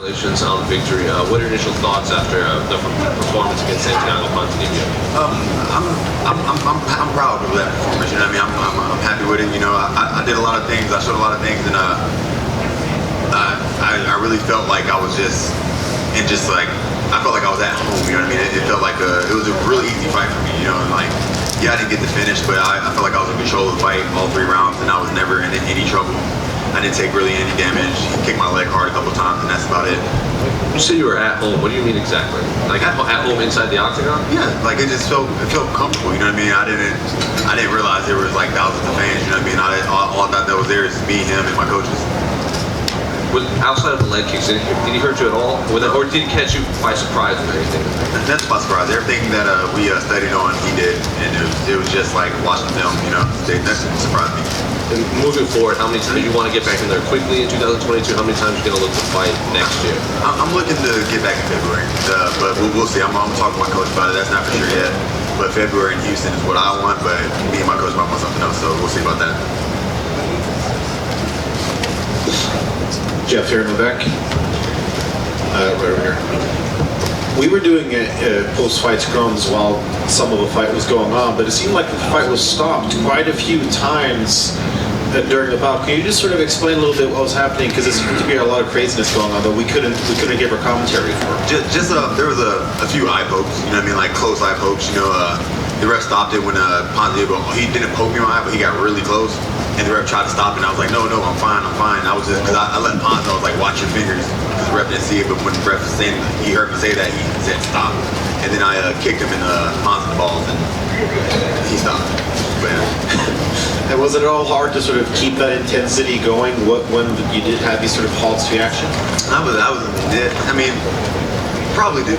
Congratulations on the victory. What are your initial thoughts after the performance against Santiago Ponzinibbio? I'm proud of that performance. You know what I mean? I'm happy with it. You know, I did a lot of things. I showed a lot of things, and I really felt like I was I felt like I was at home. You know what I mean? It felt like it was a really easy fight for me. You know, and like, yeah, I didn't get the finish, but I felt like I was in control of the fight all 3 rounds, and I was never in any trouble. I didn't take really any damage. He kicked my leg hard a couple times, and that's about it. You say you were at home. What do you mean exactly? Like at home inside the octagon? Yeah, like it felt comfortable. You know what I mean? I didn't realize there was like thousands of fans. You know what I mean? All I thought that was there is me, him, and my coaches. Outside of the leg kicks, did he hurt you at all? Or did he catch you by surprise with anything? That's by surprise. Everything that we studied on, he did, and it was just like watching film. You know, that surprised me. And moving forward, how many times you want to get back in there quickly in 2022? How many times are you going to look to fight next year? I'm looking to get back in February, but we'll see. I'm talking to my coach about it. That's not for sure yet. But February in Houston is what I want. But me and my coach might want something else, so we'll see about that. Geoff here in the back. Right over here. We were doing post-fight scrums while some of the fight was going on, but it seemed like the fight was stopped quite a few times during the bout. Can you just sort of explain a little bit what was happening? Because there seemed to be a lot of craziness going on that we couldn't give our commentary for. There was a few eye pokes. You know what I mean? Like close eye pokes. You know, the ref stopped it when Ponzinibbio, he didn't poke me in my eye, but he got really close. And the ref tried to stop it, and I was like, no, I'm fine. I was just, because I let Ponz know, I was like, watch your fingers, because the ref didn't see it, but when the ref was saying, he heard me say that, he said stop. And then I kicked him in Ponz in the balls, and he stopped. But, yeah. And was it at all hard to sort of keep that intensity going when you did have these sort of halts to action? I mean, probably, you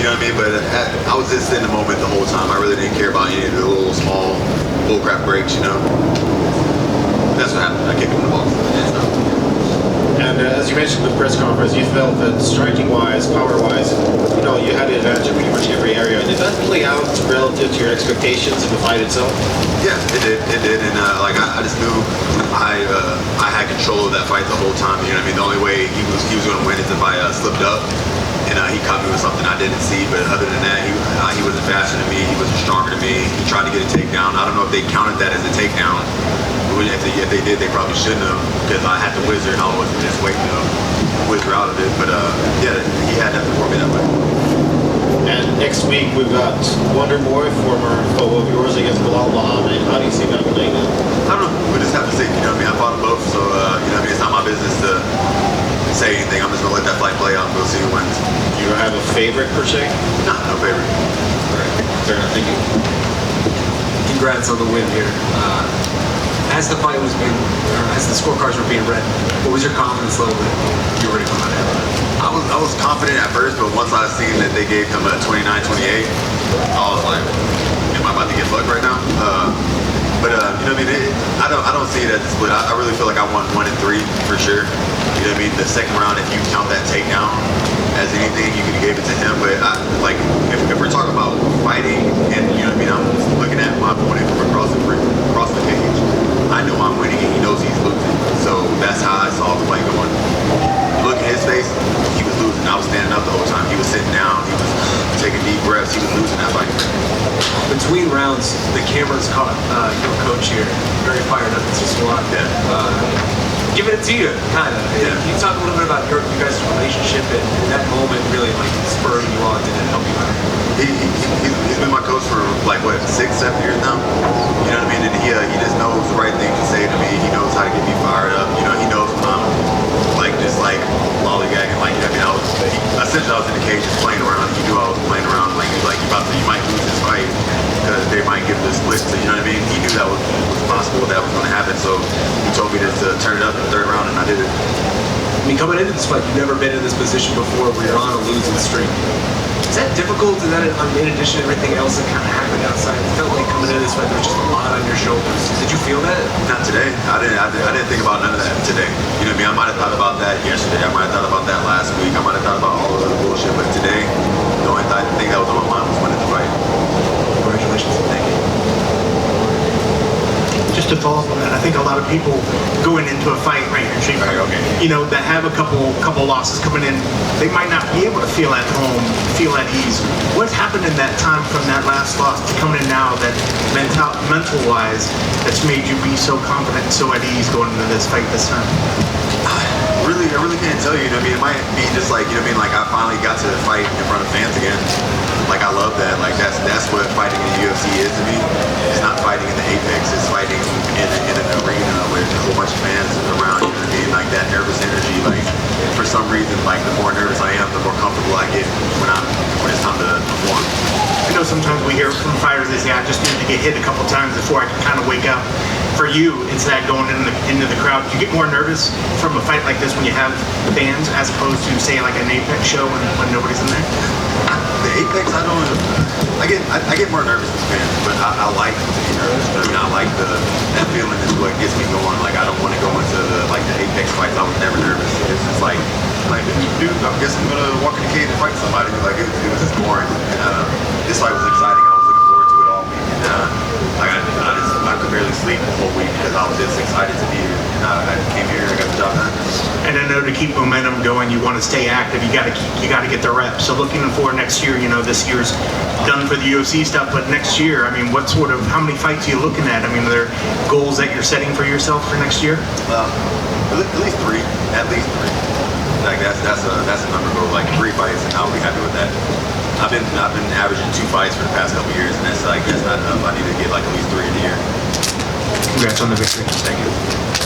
know what I mean? But I was just in the moment the whole time. I really didn't care about any of the little small bullcrap breaks, you know? That's what happened. I kicked him in the balls. And as you mentioned in the press conference, you felt that striking-wise, power-wise, you know, you had the advantage in pretty much every area. Did that play out relative to your expectations in the fight itself? Yeah, it did. And I just knew I had control of that fight the whole time. You know what I mean? The only way he was going to win is if I slipped up. And he caught me with something I didn't see, but other than that, he wasn't faster than me. He wasn't stronger than me. He tried to get a takedown. I don't know if they counted that as a takedown. If they did, they probably shouldn't have, because I had the whizzer and I was just waiting to whizzer out of it. But yeah, he had nothing for me that way. And next week we've got Wonder Boy, former foe of yours, against Bilal Muhammad. How do you see that playing out? I don't know. We just have to see. You know what I mean? I fought them both, so you know what I mean? It's not my business to say anything. I'm just gonna let that fight play out and we'll see who wins. Do you have a favorite per se? No favorite. All right, fair enough. Thank you. Congrats on the win here. As the fight was being, or as the scorecards were being read, what was your confidence level that you were ready to come out ahead? I was confident at first, but once I seen that they gave him a 29-28, I was like, am I about to get fucked right now? But you know what I mean? I don't see it as a split. I really feel like I won 1 and 3 for sure. You know what I mean? The second round, if you count that takedown as anything, you could have gave it to him. But if we're talking about fighting, and you know what I mean, I'm looking at my opponent from across the cage. I know I'm winning, and he knows he's losing. So that's how I saw the fight going. Look at his face, he was losing. I was standing up the whole time. He was sitting down. He was taking deep breaths. He was losing that fight. Between rounds, the cameras caught your coach here, very fired up. It's just a lot. Yeah. Giving it to you, kind of. Yeah. Can you talk a little bit about you guys' relationship and that moment really like spurring you on? Did it help you out? He's been my coach for like what, 6-7 years now. You know what I mean? And he just knows the right thing to say to me. He knows how to get me fired up. You know, he knows when I'm just lollygagging. Like, I mean, essentially I was in the cage just playing around. He knew I was playing around. Like, he's like, you might lose this fight because they might give the split. So you know what I mean? He knew that was possible, that was going to happen. So he told me to turn it up in the 3rd round, and I did it. I mean, coming into this fight, you've never been in this position before where you're on a losing streak. Is that difficult? Is that in addition to everything else that kind of happened outside? It felt like coming into this fight, there was just a lot on your shoulders. Did you feel that? Not today. I didn't think about none of that today. You know what I mean? I might have thought about that yesterday. I might have thought about that last week. I might have thought about all of the bullshit. But today, the only thing that was on my mind was winning the fight. Congratulations. Thank you. just to follow up on that, I think a lot of people going into a fight right here, street fight, you know, that have a couple losses coming in, they might not be able to feel at home, feel at ease. What's happened in that time from that last loss to coming in now that mental-wise, that's made you be so confident and so at ease going into this fight this time? I really can't tell you. You know what I mean? It might be just like, you know what I mean? Like I finally got to fight in front of fans again. Like I love that. Like that's what fighting in the UFC is to me. It's not fighting in the Apex. It's fighting in an arena with a whole bunch of fans around. You know what I mean? Like that nervous energy. Like for some reason, like the more nervous I am, the more comfortable I get when it's time to perform. I know sometimes we hear from fighters, they say, I just need to get hit a couple times before I can kind of wake up. For you, it's that going into the crowd. Do you get more nervous from a fight like this when you have fans as opposed to, say, like an Apex show when nobody's in there? The Apex, I get more nervous with fans, but I like to be nervous. I mean, I like that feeling is what gets me going. Like I don't want to go into the Apex fights. I was never nervous. It's just like dude, I guess I'm gonna walk in the cage and fight somebody. Like it was just boring. This fight was exciting. I was looking forward to it all week. I could barely sleep the whole week because I was just excited to be here. And I came here and I got the job done. And I know to keep momentum going, you want to stay active. You got to get the reps. So looking for next year, you know, this year's done for the UFC stuff, but next year, I mean, how many fights are you looking at? I mean, are there goals that you're setting for yourself for next year? At least three. Like that's a number goal. Like 3 fights, and I'll be happy with that. I've been averaging 2 fights for the past couple years, and that's not enough. I need to get like at least 3 in a year. Congrats on the victory. Thank you.